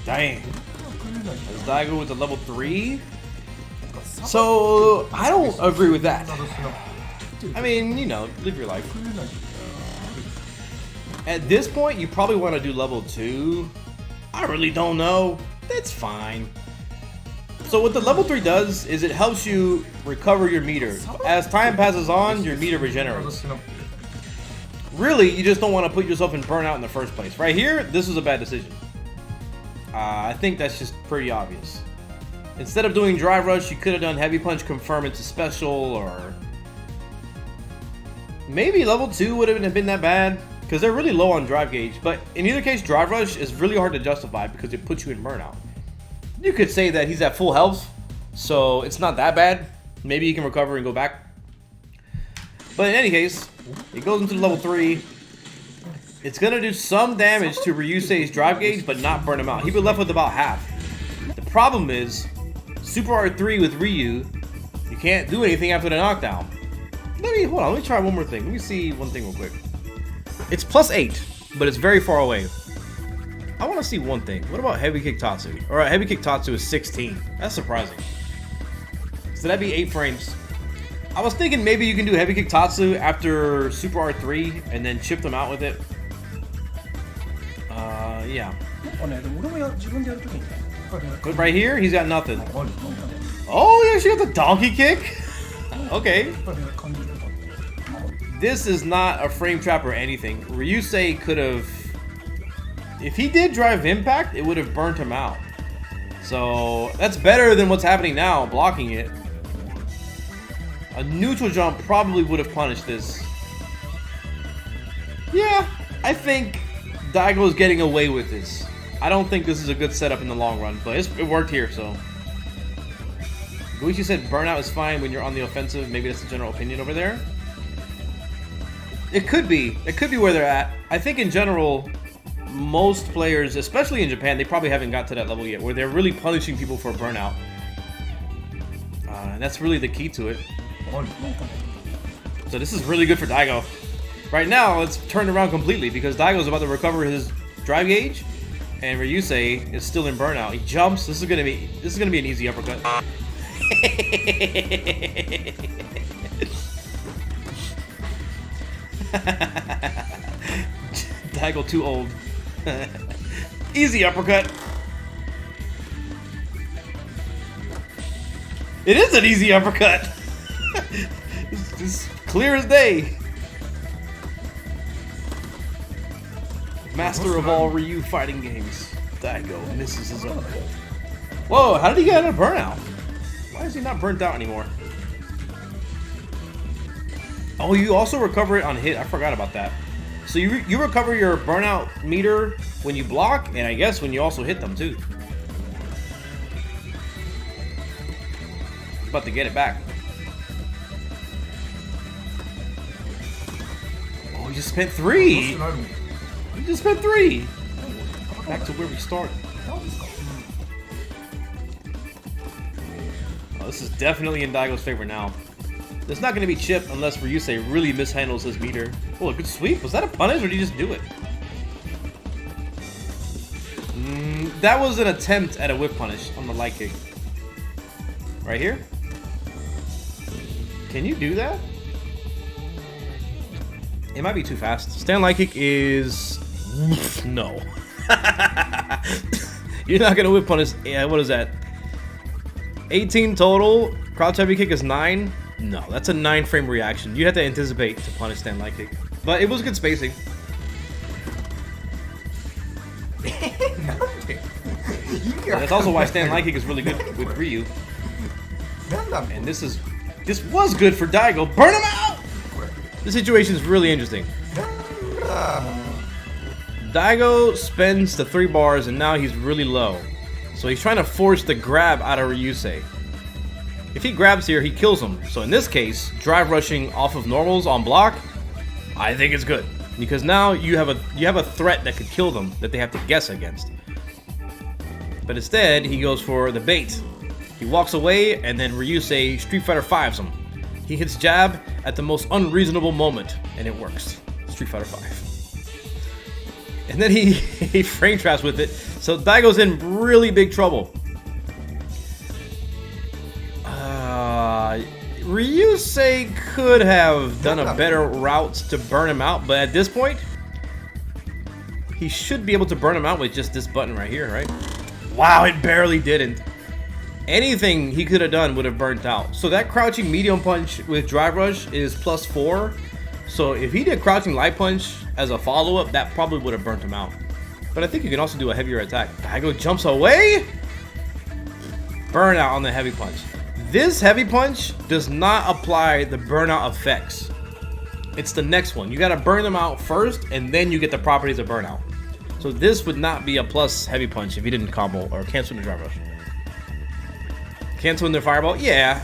Dang. Is Daigo with the level 3? So, I don't agree with that. I mean, you know, live your life. At this point, you probably want to do level 2. I really don't know. That's fine. So what the level 3 does is it helps you recover your meter. As time passes on, your meter regenerates. Really, you just don't want to put yourself in burnout in the first place. Right here, this was a bad decision. I think that's just pretty obvious. Instead of doing Drive Rush, you could have done Heavy Punch Confirm into Special, or maybe level 2 wouldn't have been that bad, because they're really low on Drive Gauge. But in either case, Drive Rush is really hard to justify because it puts you in burnout. You could say that he's at full health, so it's not that bad. Maybe he can recover and go back. But in any case, it goes into level 3. It's going to do some damage to Ryusei's Drive Gauge, but not burn him out. He'll be left with about half. The problem is, Super R3 with Ryu, you can't do anything after the knockdown. Hold on, let me try one more thing. Let me see one thing real quick. It's +8, but it's very far away. I want to see one thing. What about Heavy Kick Tatsu? Alright, Heavy Kick Tatsu is 16. That's surprising. So that'd be 8 frames. I was thinking maybe you can do Heavy Kick Tatsu after Super R3 and then chip them out with it. Yeah. But right here, he's got nothing. Oh, yeah, she got the donkey kick? Okay. This is not a frame trap or anything. Ryusei could have... If he did drive impact, it would have burnt him out. So that's better than what's happening now, blocking it. A neutral jump probably would have punished this. Yeah, I think Daigo's getting away with this. I don't think this is a good setup in the long run, but it worked here, so. Guichi said burnout is fine when you're on the offensive. Maybe that's the general opinion over there. It could be. It could be where they're at. I think in general, most players, especially in Japan, they probably haven't got to that level yet, where they're really punishing people for burnout. And that's really the key to it. So this is really good for Daigo. Right now, it's turned around completely because Daigo's about to recover his drive gauge, and Ryusei is still in burnout. He jumps. This is gonna be an easy uppercut. Daigo too old. Easy uppercut. It is an easy uppercut. It's just clear as day. Master of all Ryu fighting games. Daigo misses his uppercut. Whoa, how did he get out of burnout? Why is he not burnt out anymore? Oh, you also recover it on hit. I forgot about that. So you recover your burnout meter when you block, and I guess when you also hit them too. About to get it back. Oh, you just spent 3. You just spent 3. Back to where we started. Oh, this is definitely in Daigo's favor now. There's not going to be chip unless Ryusei really mishandles his meter. Oh, a good sweep. Was that a punish or did he just do it? That was an attempt at a whip punish on the light kick. Right here? Can you do that? It might be too fast. Stand light kick is... No. You're not going to whip punish... Yeah, what is that? 18 total. Crouch heavy kick is 9. No, that's a 9 frame reaction. You have to anticipate to punish stand light kick. But it was good spacing. That's also why stand light kick is really good with Ryu. And this was good for Daigo. Burn him out! This situation is really interesting. Daigo spends the 3 bars and now he's really low. So he's trying to force the grab out of Ryusei. If he grabs here, he kills him. So in this case, drive rushing off of normals on block, I think it's good. Because now you have a threat that could kill them that they have to guess against. But instead, he goes for the bait. He walks away and then Ryusei Street Fighter 5s him. He hits jab at the most unreasonable moment, and it works. Street Fighter V. And then he frame traps with it, so Daigo's in really big trouble. Ryusei could have done a better route to burn him out, but at this point, he should be able to burn him out with just this button right here, right? Wow, it barely didn't. Anything he could have done would have burnt out. So that crouching medium punch with drive rush is +4. So if he did crouching light punch as a follow-up, that probably would have burnt him out. But I think you can also do a heavier attack. Daigo jumps away. Burnout on the heavy punch. This heavy punch does not apply the burnout effects. It's the next one. You gotta burn them out first, and then you get the properties of burnout. So this would not be a plus heavy punch if you didn't combo or cancel the drive rush. Cancel in the fireball? Yeah.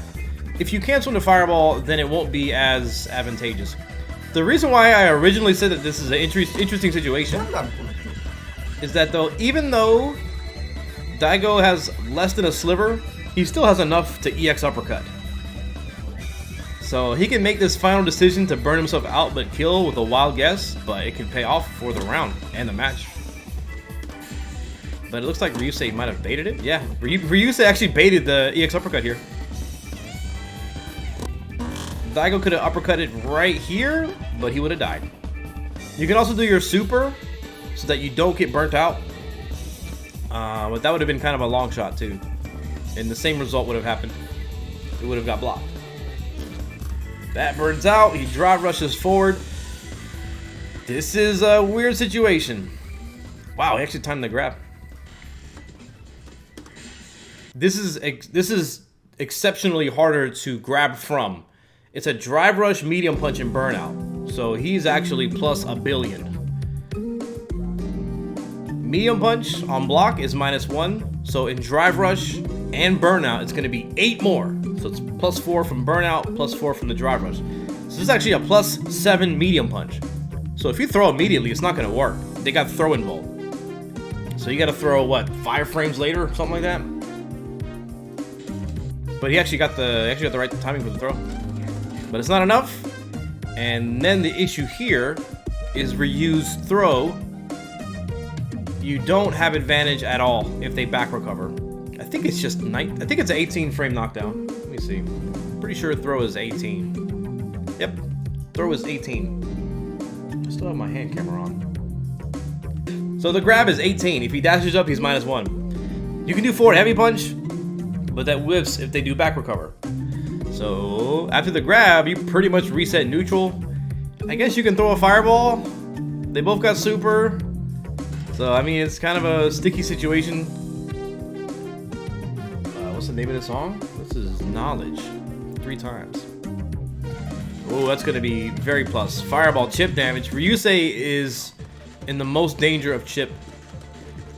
If you cancel in the fireball, then it won't be as advantageous. The reason why I originally said that this is an interesting situation is that even though Daigo has less than a sliver, he still has enough to EX uppercut. So he can make this final decision to burn himself out but kill with a wild guess, but it can pay off for the round and the match. But it looks like Ryusei might have baited it. Yeah, Ryusei actually baited the EX uppercut here. Daigo could have uppercutted right here, but he would have died. You can also do your super so that you don't get burnt out. But that would have been kind of a long shot too. And the same result would have happened. It would have got blocked. That burns out. He drive rushes forward. This is a weird situation. Wow, he actually timed the grab. This is exceptionally harder to grab from. It's a drive rush, medium punch, and burnout. So he's actually plus 1 billion. Medium punch on block is -1. So in drive rush and burnout, it's going to be 8 more. So it's +4 from burnout, +4 from the drive rush. So this is actually a +7 medium punch. So if you throw immediately, it's not going to work. They got throw involved. So you got to throw, what, 5 frames later, something like that? But he actually got the right timing for the throw. But it's not enough. And then the issue here is Ryu's throw. You don't have advantage at all if they back recover. I think it's just I think it's an 18 frame knockdown. Let me see. Pretty sure throw is 18. Yep, throw is 18. I still have my hand camera on. So the grab is 18. If he dashes up, he's -1. You can do forward heavy punch, but that whiffs if they do back recover. So after the grab, you pretty much reset neutral. I guess you can throw a fireball. They both got super. So I mean, it's kind of a sticky situation. What's the name of the song? This is Knowledge. 3 times. Oh, that's going to be very plus. Fireball, chip damage. Ryusei is in the most danger of chip.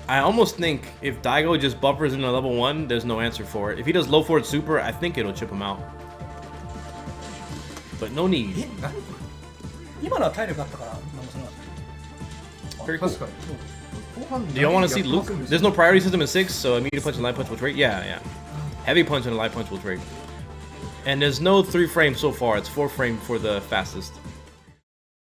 I almost think if Daigo just buffers into level 1, there's no answer for it. If he does low forward super, I think it'll chip him out. But no need. Very cool. Do y'all want to see Luke? There's no priority system in 6, so immediate punch and light punch will trade. Yeah. Heavy punch and a light punch will trade. And there's no 3 frames so far. It's 4 frame for the fastest.